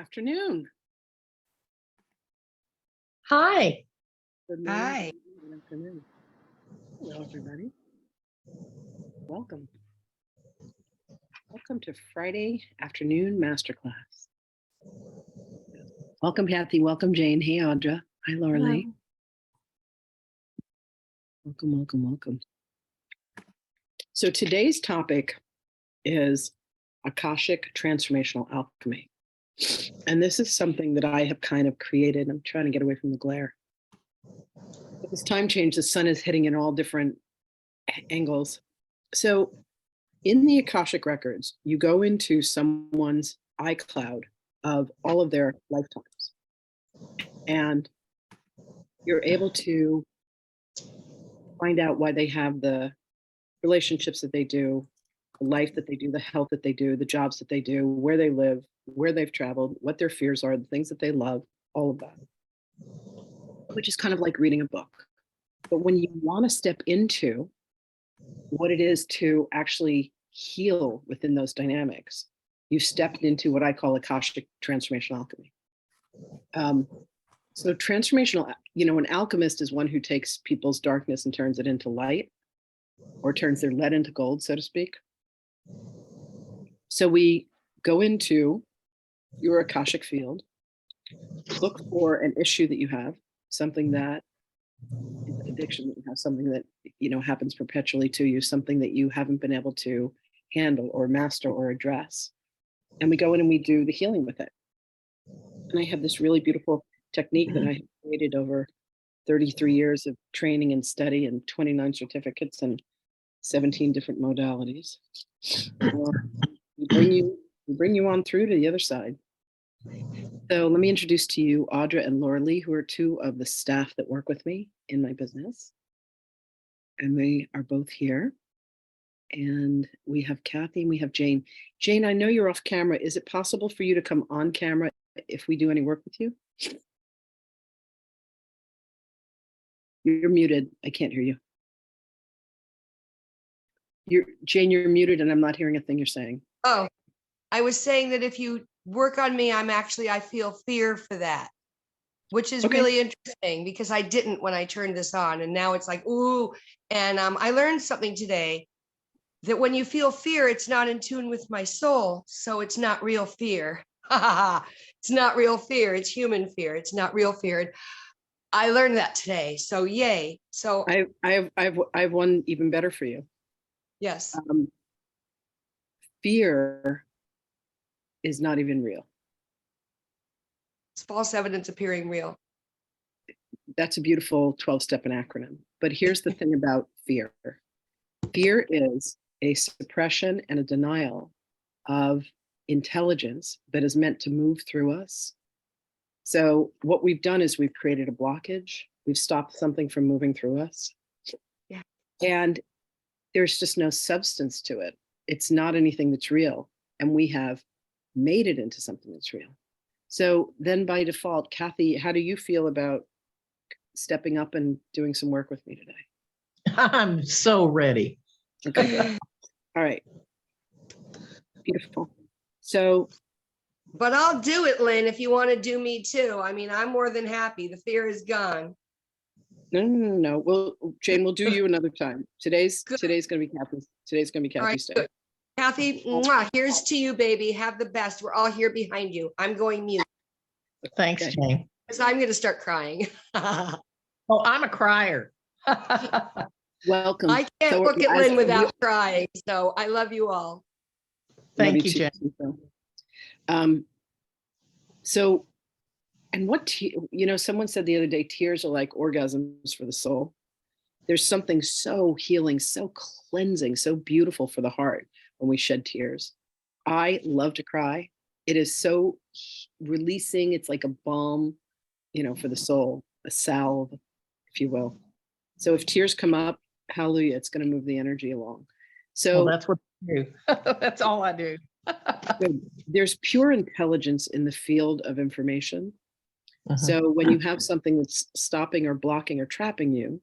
afternoon. Hi. Good morning. Hi. Good afternoon. Hello, everybody. Welcome. Welcome to Friday afternoon masterclass. Welcome, Kathy. Welcome, Jane. Hey, Audra. Hi, Laura Lee. Welcome, welcome, welcome. So today's topic is Akashic Transformational Alchemy. And this is something that I have kind of created. I'm trying to get away from the glare. With this time change, the sun is hitting in all different angles. So in the Akashic records, you go into someone's iCloud of all of their lifetimes. And you're able to find out why they have the relationships that they do, the life that they do, the health that they do, the jobs that they do, where they live, where they've traveled, what their fears are, the things that they love, all of that, which is kind of like reading a book. But when you want to step into what it is to actually heal within those dynamics, you stepped into what I call Akashic Transformational Alchemy. So transformational, an alchemist is one who takes people's darkness and turns it into light, or turns their lead into gold, so to speak. So we go into your Akashic field, look for an issue that you have, something that is an addiction that you have, something that happens perpetually to you, something that you haven't been able to handle or master or address. And we go in and we do the healing with it. And I have this really beautiful technique that I have created over 33 years of training and study and 29 certificates and 17 different modalities. We bring you on through to the other side. So let me introduce to you Audra and Laura Lee, who are two of the staff that work with me in my business. And they are both here. And we have Kathy and we have Jane. Jane, I know you're off camera. Is it possible for you to come on camera if we do any work with you? You're muted. I can't hear you. Jane, you're muted and I'm not hearing a thing you're saying. Oh, I was saying that if you work on me, I feel fear for that, which is really interesting because I didn't when I turned this on. And now it's like, ooh. And I learned something today that when you feel fear, it's not in tune with my soul. So it's not real fear. It's not real fear. It's human fear. It's not real fear. I learned that today. So yay. So I have one even better for you. Yes. Fear is not even real. It's false evidence appearing real. That's a beautiful 12-step acronym. But here's the thing about fear. Fear is a suppression and a denial of intelligence that is meant to move through us. So what we've done is we've created a blockage. We've stopped something from moving through us. Yeah. And there's just no substance to it. It's not anything that's real. And we have made it into something that's real. So then by default, Kathy, how do you feel about stepping up and doing some work with me today? I'm so ready. Okay. All right. Beautiful. So. But I'll do it, Lynn, if you want to do me too. I mean, I'm more than happy. The fear is gone. No. Well, Jane, we'll do you another time. Today's going to be Kathy's. Today's going to be Kathy's day. Kathy, mwah, here's to you, baby. Have the best. We're all here behind you. I'm going mute. Thanks, Jane. Because I'm going to start crying. Oh, I'm a crier. Welcome. I can't look at Lynn without crying. So I love you all. Thank you, Jane. So, and what, someone said the other day, tears are like orgasms for the soul. There's something so healing, so cleansing, so beautiful for the heart when we shed tears. I love to cry. It is so releasing. It's like a balm, for the soul, a salve, if you will. So if tears come up, hallelujah, it's going to move the energy along. So that's what I do. That's all I do. There's pure intelligence in the field of information. So when you have something that's stopping or blocking or trapping you,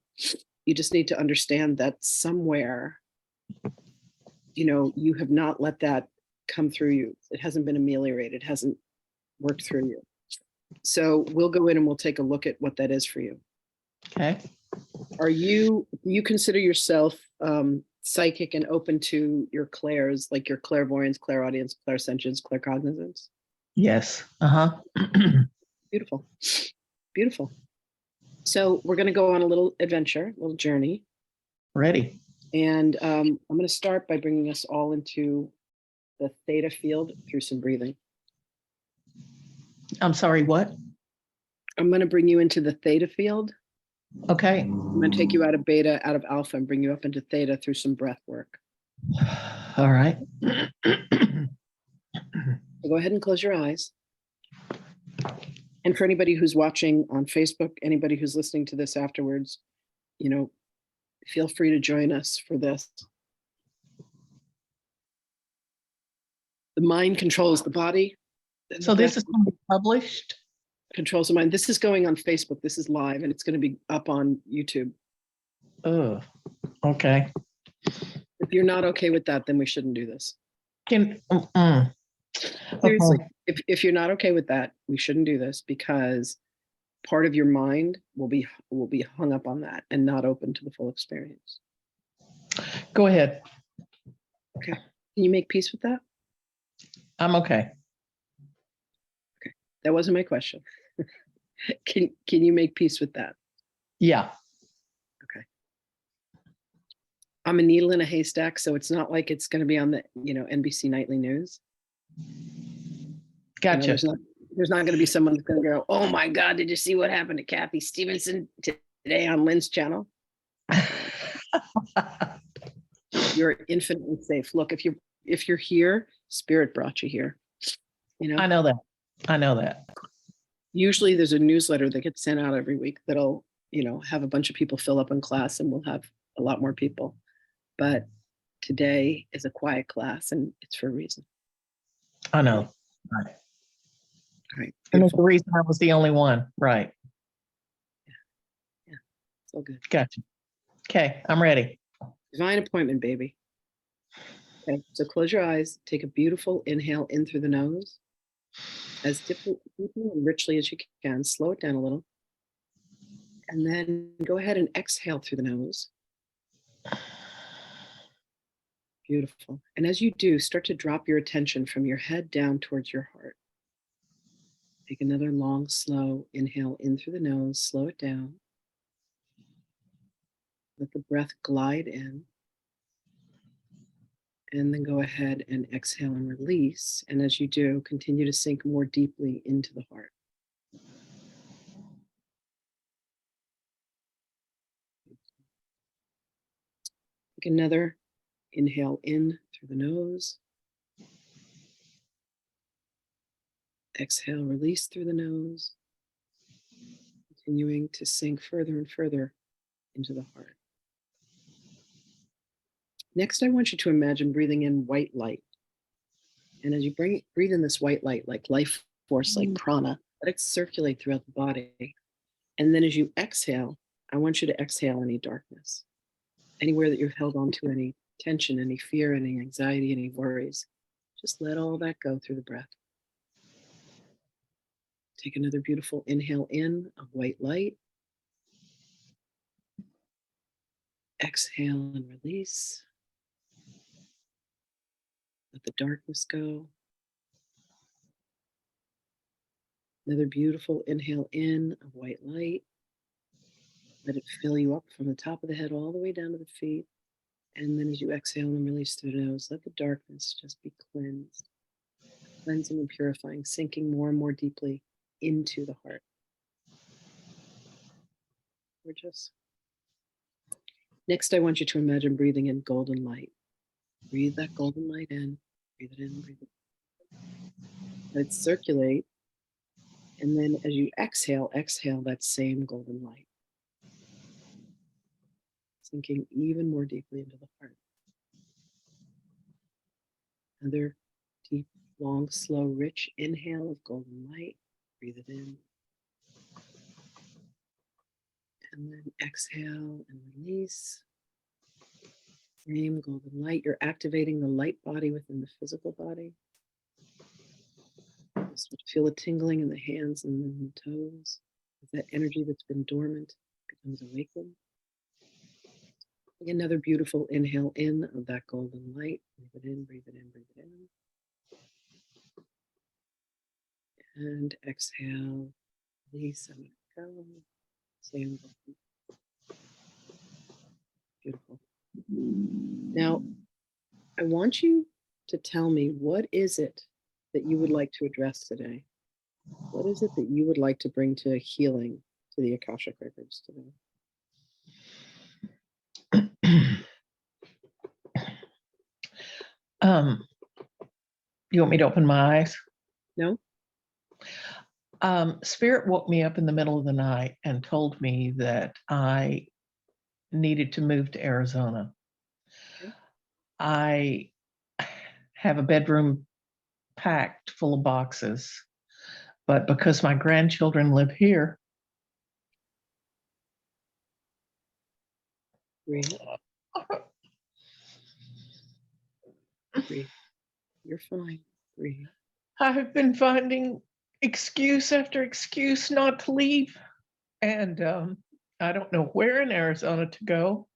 you just need to understand that somewhere, you have not let that come through you. It hasn't been ameliorated. It hasn't work through you. So we'll go in and we'll take a look at what that is for you. Okay. Do you consider yourself psychic and open to your clairs, like your clairvoyance, clairaudience, clairsentience, claircognizance? Yes. Uh-huh. Beautiful. Beautiful. So we're going to go on a little adventure, a little journey. Ready. And I'm going to start by bringing us all into the theta field through some breathing. I'm sorry, what? I'm going to bring you into the theta field. Okay. I'm going to take you out of beta, out of alpha, and bring you up into theta through some breath work. All right. So go ahead and close your eyes. And for anybody who's watching on Facebook, anybody who's listening to this afterwards, feel free to join us for this. The mind controls the body. So this is going to be published? Controls the mind. This is going on Facebook. This is live, and it's going to be up on YouTube. Oh, okay. If you're not okay with that, then we shouldn't do this. Seriously, if you're not okay with that, we shouldn't do this, because part of your mind will be hung up on that and not open to the full experience. Go ahead. Okay. Can you make peace with that? I'm okay. Okay. That wasn't my question. Can you make peace with that? Yeah. Okay. I'm a needle in a haystack, so it's not like it's going to be on the, NBC nightly news. Gotcha. There's not going to be someone that's going to go, "Oh my God, did you see what happened to Kathy Stevenson today on Lynn's channel?" You're infinitely safe. Look, if you're here, Spirit brought you here. I know that. Usually there's a newsletter that gets sent out every week that'll, have a bunch of people fill up in class, and we'll have a lot more people. But today is a quiet class, and it's for a reason. I know. Right. All right. And it's the reason I was the only one. Right. Yeah. It's all good. Gotcha. Okay. I'm ready. Divine appointment, baby. Okay. So close your eyes. Take a beautiful inhale in through the nose, as deeply and richly as you can. Slow it down a little. And then go ahead and exhale through the nose. Beautiful. And as you do, start to drop your attention from your head down towards your heart. Take another long, slow inhale in through the nose. Slow it down. Let the breath glide in. And then go ahead and exhale and release. And as you do, continue to sink more deeply into the heart. Take another inhale in through the nose. Exhale, release through the nose. Continuing to sink further and further into the heart. Next, I want you to imagine breathing in white light. And as you breathe in this white light, like life force, like prana, let it circulate throughout the body. And then as you exhale, I want you to exhale any darkness, anywhere that you've held on to any tension, any fear, any anxiety, any worries. Just let all that go through the breath. Take another beautiful inhale in of white light. Exhale and release. Let the darkness go. Another beautiful inhale in of white light. Let it fill you up from the top of the head all the way down to the feet. And then as you exhale and release through the nose, let the darkness just be cleansed. Cleansing and purifying, sinking more and more deeply into the heart. Gorgeous. Next, I want you to imagine breathing in golden light. Breathe that golden light in. Breathe it in, breathe it in. Let it circulate. And then as you exhale that same golden light. Sinking even more deeply into the heart. Another deep, long, slow, rich inhale of golden light. Breathe it in. And then exhale and release. Same golden light. You're activating the light body within the physical body. This Feel a tingling in the hands and in the toes. As that energy that's been dormant becomes awakened. Take another beautiful inhale in of that golden light. Breathe it in, breathe it in, breathe it in. And exhale. Release and let go. Stay on the beautiful. Now, I want you to tell me, what is it that you would like to address today? What is it that you would like to bring to healing to the Akashic records today? You want me to open my eyes? No? Spirit woke me up in the middle of the night and told me that I needed to move to Arizona. Okay. I have a bedroom packed full of boxes, but because my grandchildren live here, Breathe. Breathe. You're fine. Breathe. I have been finding excuse after excuse not to leave. And I don't know where in Arizona to go.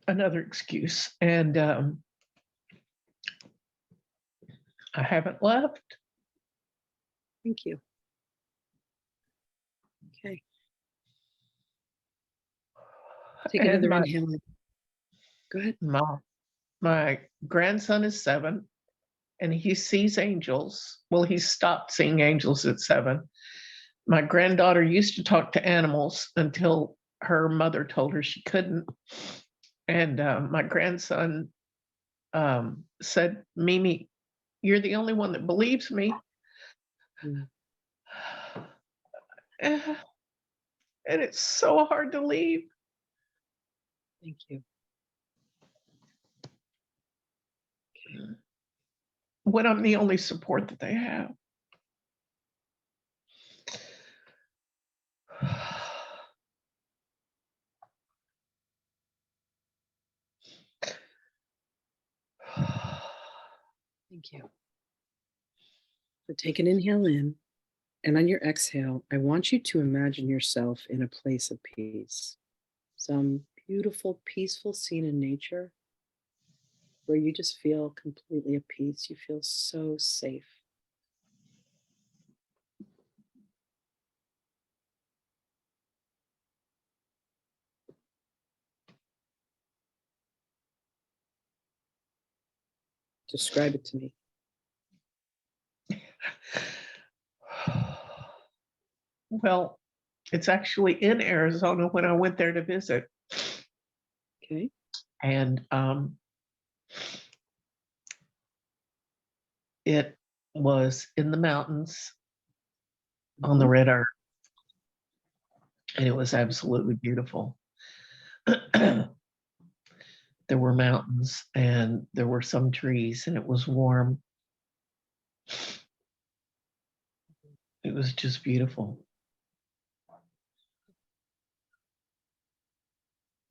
Another excuse. And I haven't left. Thank you. Okay. Take And another inhale. Go ahead. My grandson is 7 and he sees angels. Well, he stopped seeing angels at 7. My granddaughter used to talk to animals until her mother told her she couldn't. And my grandson said, Mimi, you're the only one that believes me. Mm. And it's so hard to leave. Thank you. When I'm the only support that they have. Thank you. So take an inhale in, and on your exhale, I want you to imagine yourself in a place of peace. Some beautiful, peaceful scene in nature where you just feel completely at peace. You feel so safe. Describe it to me. Well, it's actually in Arizona when I went there to visit. Okay. And it was in the mountains on the red earth. And it was absolutely beautiful. There were mountains and there were some trees and it was warm. It was just beautiful.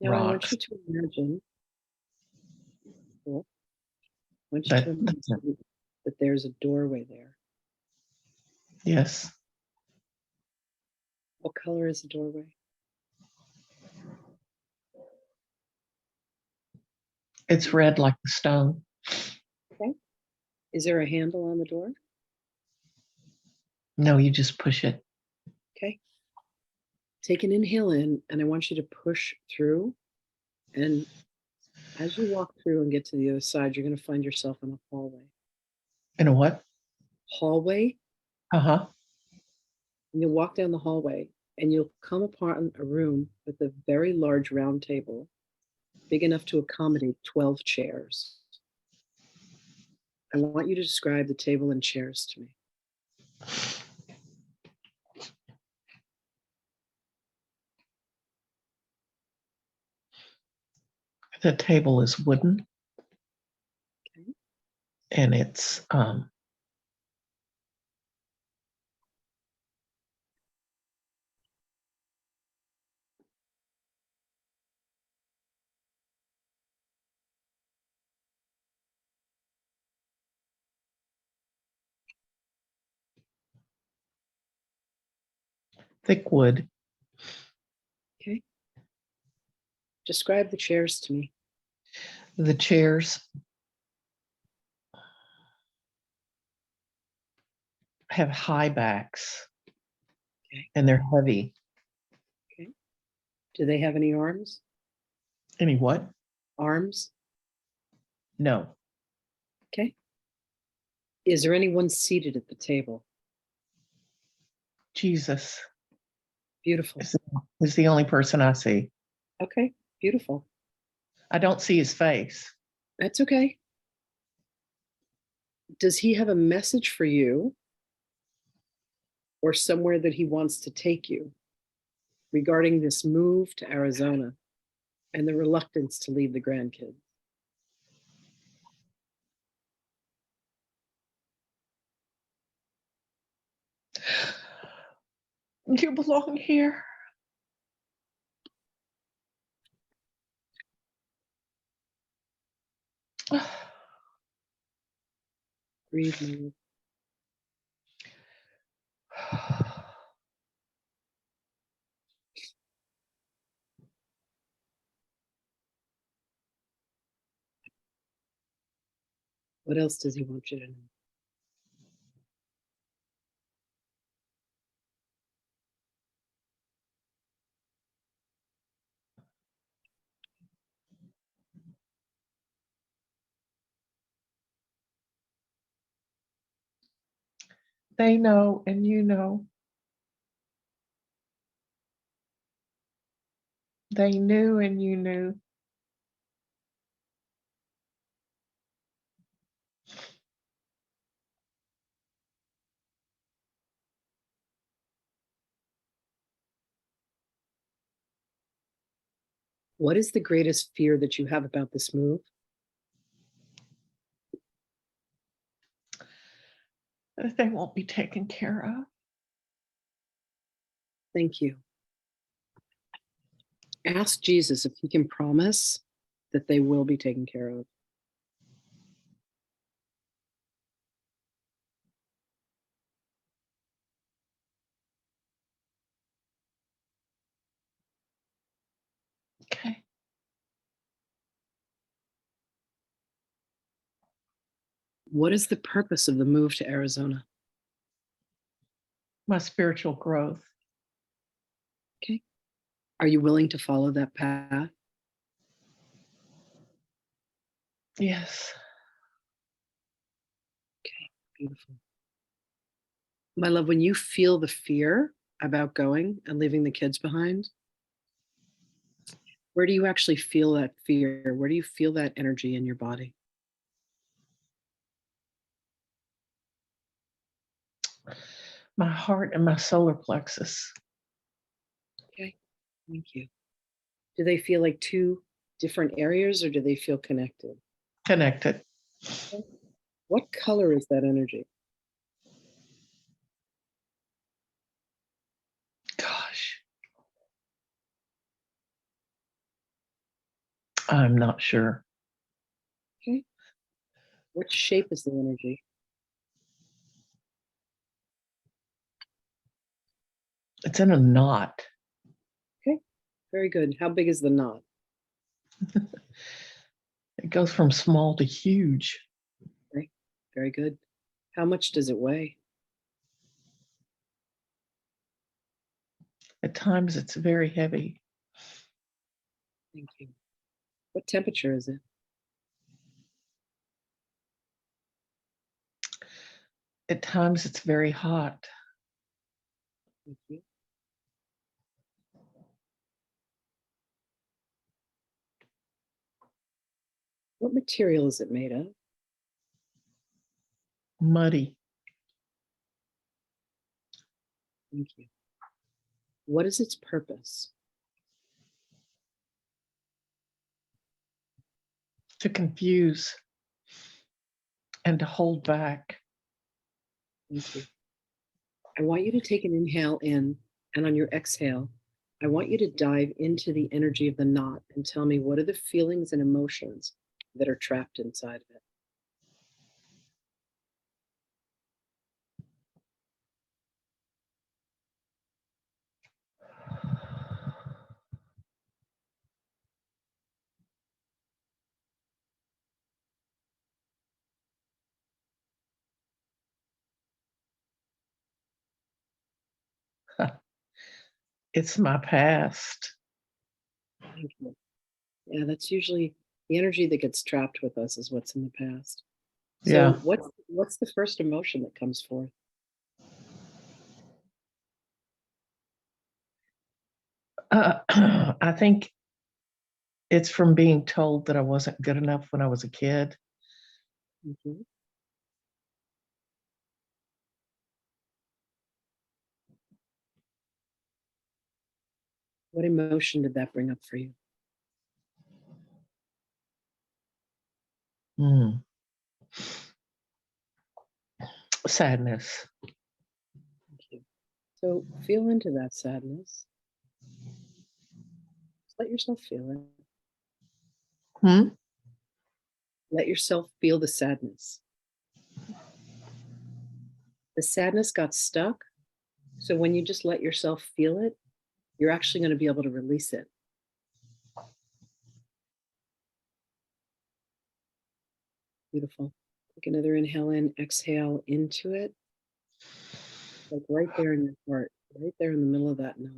Now I want Rocks. you to imagine. Cool. I want you to imagine that there's a doorway there. Yes. What color is the doorway? It's red like the stone. Okay. Is there a handle on the door? No, you just push it. Okay. Take an inhale in, and I want you to push through. And as you walk through and get to the other side, you're going to find yourself in a hallway. In a what? Hallway. Uh-huh. And you'll walk down the hallway, and you'll come upon a room with a very large round table, big enough to accommodate 12 chairs. I want you to describe the table and chairs to me. The table is wooden. Okay. And it's Thick wood. Okay. Describe the chairs to me. The chairs have high backs. Okay. And they're heavy. Okay. Do they have any arms? Any what? Arms? No. Okay. Is there anyone seated at the table? Jesus Beautiful. is the only person I see. Okay. Beautiful. I don't see his face. That's okay. Does he have a message for you or somewhere that he wants to take you regarding this move to Arizona and the reluctance to leave the grandkids? You belong here. Breathe, move. What else does he want you to know? They know and you know. They knew and you knew. What is the greatest fear that you have about this move? That they won't be taken care of. Thank you. Ask Jesus if he can promise that they will be taken care of. Okay. What is the purpose of the move to Arizona? My spiritual growth. Okay. Are you willing to follow that path? Yes. Okay, beautiful. My love, when you feel the fear about going and leaving the kids behind, where do you actually feel that fear? Where do you feel that energy in your body? My heart and my solar plexus. Okay, thank you. Do they feel like two different areas or do they feel connected? Connected. Okay. What color is that energy? Gosh. I'm not sure. Okay. What shape is the energy? It's in a knot. Okay, very good. How big is the knot? It goes from small to huge. Okay, very good. How much does it weigh? At times it's very heavy. Thank you. What temperature is it? At times it's very hot. Thank you. What material is it made of? Muddy. Thank you. What is its purpose? To confuse and to hold back. Thank you. I want you to take an inhale in, and on your exhale, I want you to dive into the energy of the knot and tell me what are the feelings and emotions that are trapped inside of it. It's my past. Thank you. Yeah, that's usually the energy that gets trapped with us is what's in the past. So Yeah. what's the first emotion that comes forth? I think it's from being told that I wasn't good enough when I was a kid. Mhm. What emotion did that bring up for you? Mm. Sadness. Thank you. So feel into that sadness. Just let yourself feel it. Hmm? Let yourself feel the sadness. The sadness got stuck. So when you just let yourself feel it, you're actually going to be able to release it. Beautiful. Take another inhale in, exhale into it. Like right there in your heart, right there in the middle of that knot.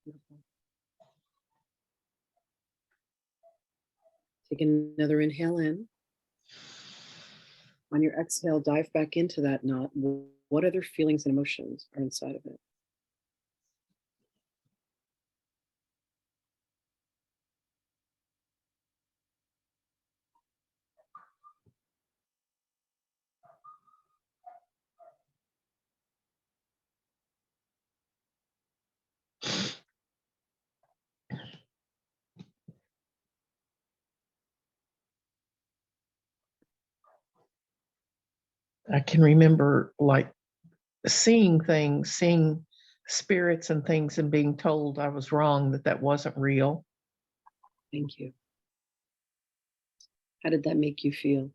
Beautiful. Take another inhale in. On your exhale, dive back into that knot. What other feelings and emotions are inside of it? I can remember like seeing things, seeing spirits and things, and being told I was wrong, that that wasn't real. Thank you. How did that make you feel?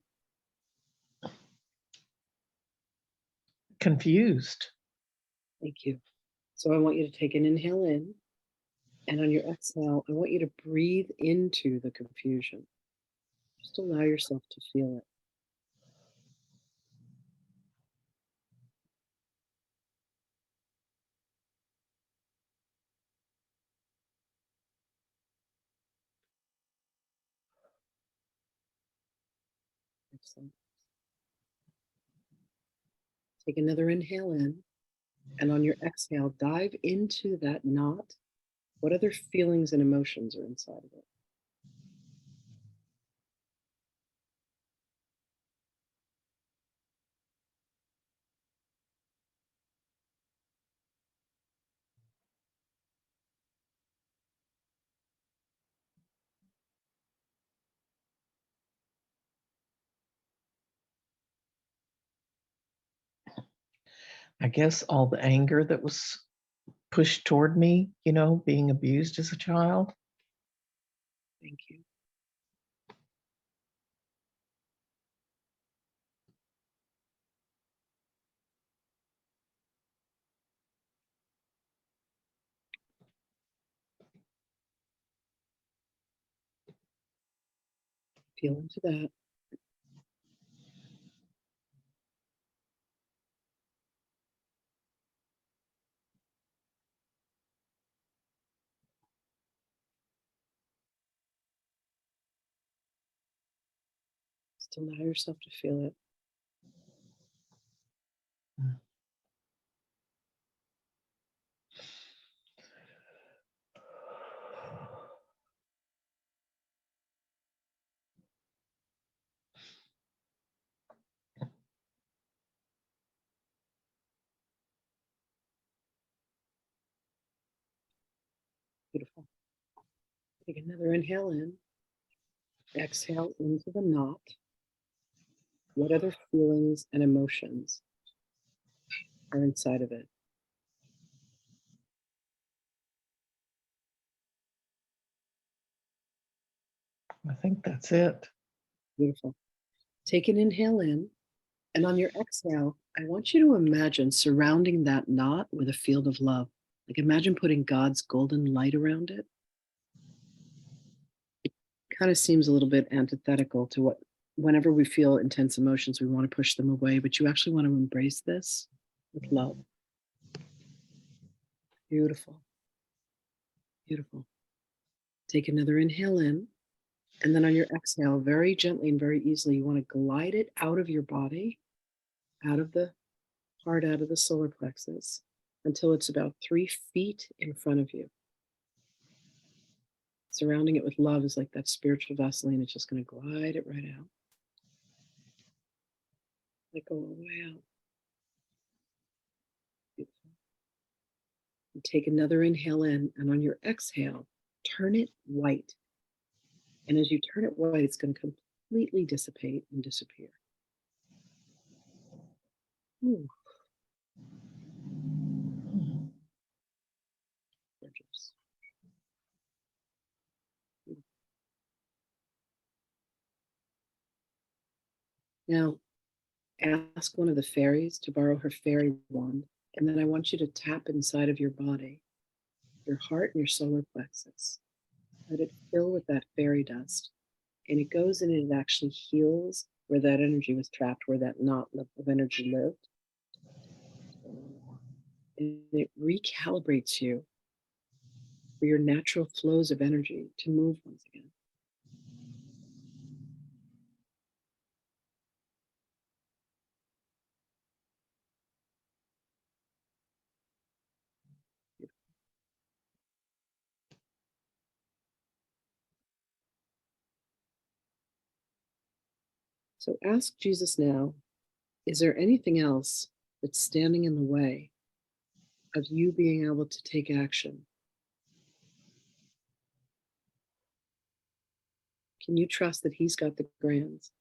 Confused. Thank you. So I want you to take an inhale in, and on your exhale, I want you to breathe into the confusion. Just allow yourself to feel it. Excellent. Take another inhale in, and on your exhale, dive into that knot. What other feelings and emotions are inside of it? I guess all the anger that was pushed toward me, being abused as a child. Thank you. Feel into that. Just allow yourself to feel it. Beautiful. Take another inhale in. Exhale into the knot. What other feelings and emotions are inside of it? I think that's it. Beautiful. Take an inhale in, and on your exhale, I want you to imagine surrounding that knot with a field of love. Like imagine putting God's golden light around it. Kind of seems a little bit antithetical to what, whenever we feel intense emotions, we want to push them away, but you actually want to embrace this with love. Beautiful. Beautiful. Take another inhale in. And then on your exhale, very gently and very easily, you want to glide it out of your body, out of the heart, out of the solar plexus, until it's about 3 feet in front of you. Surrounding it with love is like that spiritual Vaseline. It's just going to glide it right out. Like go all the way out. Beautiful. And take another inhale in, and on your exhale, turn it white. And as you turn it white, it's going to completely dissipate and disappear. Ooh. Gorgeous. Now, ask one of the fairies to borrow her fairy wand, and then I want you to tap inside of your body, your heart and your solar plexus. Let it fill with that fairy dust, and it goes in and it actually heals where that energy was trapped, where that knot of energy lived. And it recalibrates you for your natural flows of energy to move once again. So ask Jesus now, is there anything else that's standing in the way of you being able to take action? Can you trust that he's got the grands?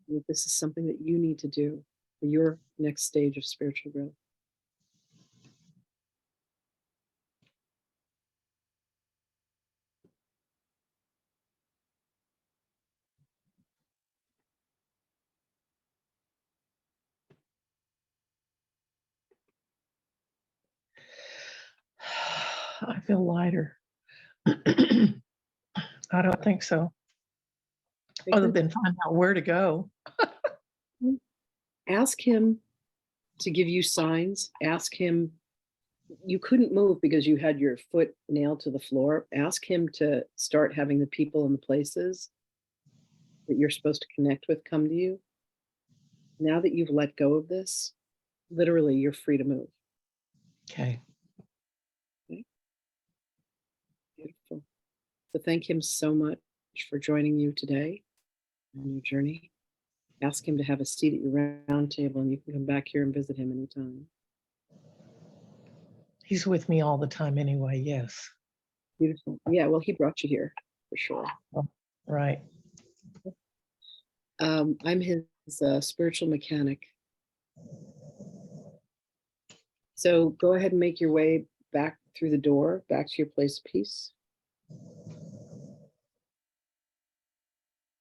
And that this is something that you need to do for your next stage of spiritual growth? I feel lighter. I don't think so. Other than find out where to go. Ask him to give you signs. Ask him, you couldn't move because you had your foot nailed to the floor. Ask him to start having the people and the places that you're supposed to connect with come to you. Now that you've let go of this, literally you're free to move. Okay. Beautiful. So thank him so much for joining you today on your journey. Ask him to have a seat at your round table, and you can come back here and visit him anytime. He's with me all the time anyway, yes. Beautiful. Yeah, well, he brought you here for sure. Right. I'm his spiritual mechanic. So go ahead and make your way back through the door, back to your place of peace.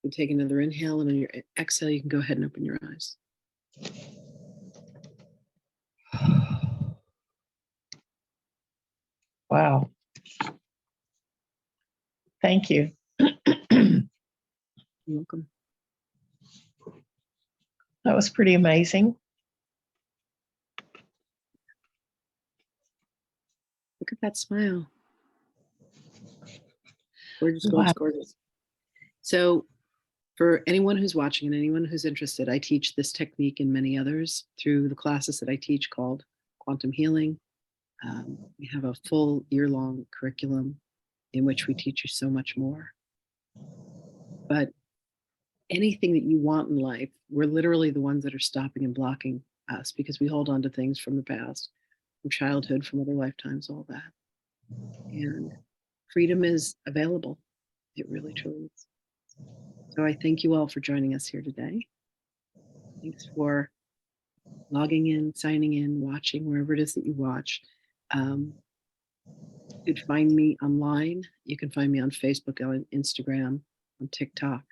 You take another inhale, and on your exhale, you can go ahead and open your eyes. Wow. Thank you. You're welcome. That was pretty amazing. Look at that smile. Gorgeous, Wow. gorgeous, gorgeous. So for anyone who's watching and anyone who's interested, I teach this technique and many others through the classes that I teach called Quantum Healing. We have a full year-long curriculum in which we teach you so much more. But anything that you want in life, we're literally the ones that are stopping and blocking us because we hold on to things from the past, from childhood, from other lifetimes, all that. And freedom is available. It really, truly is. So I thank you all for joining us here today. Thanks for logging in, signing in, watching, wherever it is that you watch. You can find me online. You can find me on Facebook, on Instagram, on TikTok,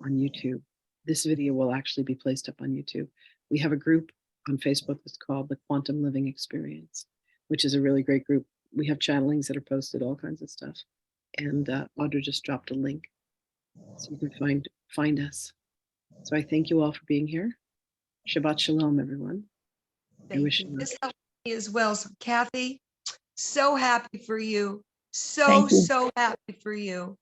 on YouTube. This video will actually be placed up on YouTube. We have a group on Facebook that's called the Quantum Living Experience, which is a really great group. We have channelings that are posted, all kinds of stuff. And Audra just dropped a link so you can find us. So I thank you all for being here. Shabbat Shalom, everyone. I wish you me as well. So Kathy, so happy for you. So, Thank you. so happy for you.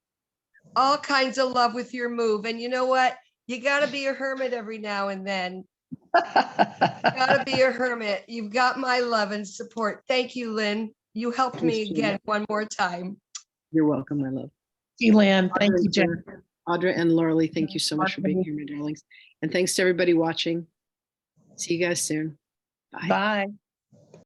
All kinds of love with your move. And you know what? You got to be a hermit every now and then. Gotta be a hermit. You've got my love and support. Thank you, Lynn. You helped me Thanks, again one more time. You're welcome, my love. Elan, thank you, Jen. Audra and Lauralee, thank you so much for being here, my darlings. And thanks to everybody watching. See you guys soon. Bye. Bye.